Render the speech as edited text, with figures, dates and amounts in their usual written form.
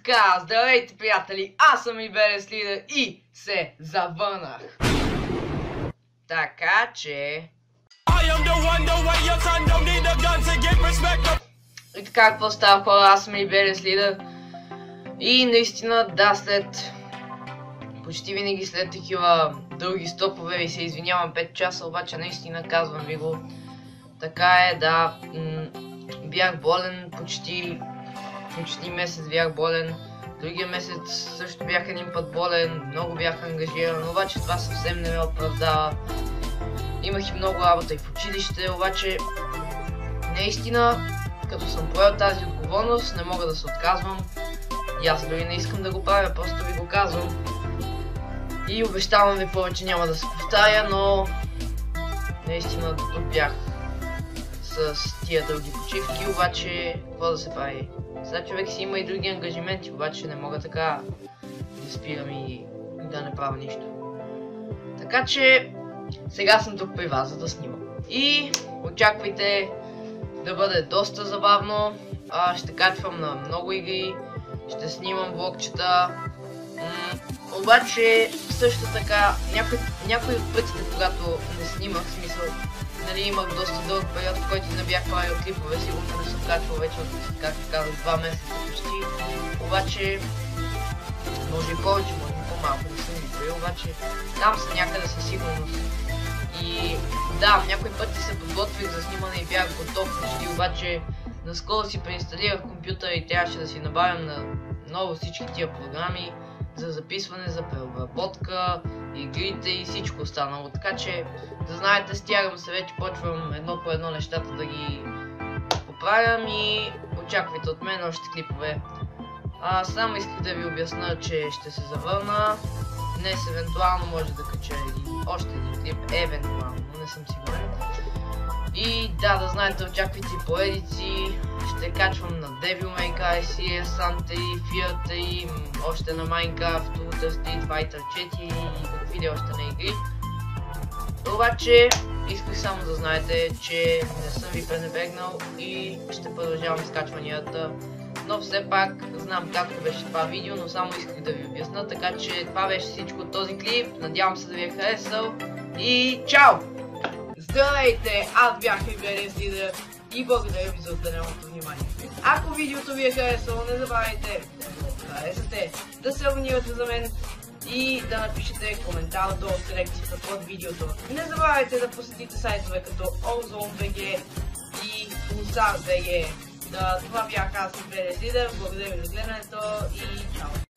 Така, здравейте, приятели! Аз съм Иберес Лидер и се завърнах. Така че... И така, какво става, хора? Аз съм Иберес Лидер. И наистина, да, почти винаги след такива дълги стопове ви се извинявам 5 часа, обаче наистина казвам ви го. Така е, да, бях болен почти месец бях болен. Другия месец също бях един път болен, много бях ангажиран, обаче това съвсем не ме оправдава. Имах и много работа и в училище, обаче наистина, като съм поел тази отговорност, не мога да се отказвам. И аз дори не искам да го правя, просто ви го казвам. И обещавам ви повече няма да се повтаря, но наистина тук бях с тия дълги почивки, обаче какво да се прави? Сега човек си има и други ангажименти, обаче не мога така да спирам и да не правя нищо. Така че сега съм тук при вас, за да снимам. И очаквайте да бъде доста забавно. Ще качвам на много игри, ще снимам влогчета. Обаче също така някои от пътите, когато не снимах, в смисъл, нали, имах доста дълъг период, в който не бях правил клипове, сигурно не съм качвал вече от, както казах, 2 месеца почти. Обаче, може и повече, може и по-малко, не съм ги правил, обаче там са някъде със сигурност. И да, някои пъти се подготвих за снимане и бях готов почти, обаче наскоро си преинсталирах компютъра и трябваше да си набавям на ново всички тия програми за записване, за преобработка, игрите и всичко останало. Така че, да знаете, стягам се, вече почвам едно по едно нещата да ги поправям и очаквайте от мен още клипове. Само исках да ви обясня, че ще се завърна. Днес евентуално може да кача още един клип, евентуално, не съм сигурен. И да знаете, очаквайте и поредици. Ще качвам на Devil May Cry, CS, Santa и Fear и още на Minecraft, Street Fighter 4 и какви ли още на игри. Обаче исках само да знаете, че не съм ви пренебрегнал и ще продължавам изкачванията. Но все пак знам както беше това видео, но само исках да ви обясня, така че това беше всичко от този клип. Надявам се да ви е харесал и чао! Здравейте, аз бях Иберес Лидер и благодаря ви за отделеното внимание. Ако видеото ви е харесало, не забравяйте да харесате, да се абонирате за мен и да напишете коментар долу в секцията под видеото. Не забравяйте да посетите сайтове като Ozone.bg и Pulsar.bg. Това бях аз, Иберес Лидер, благодаря ви за гледането и чао!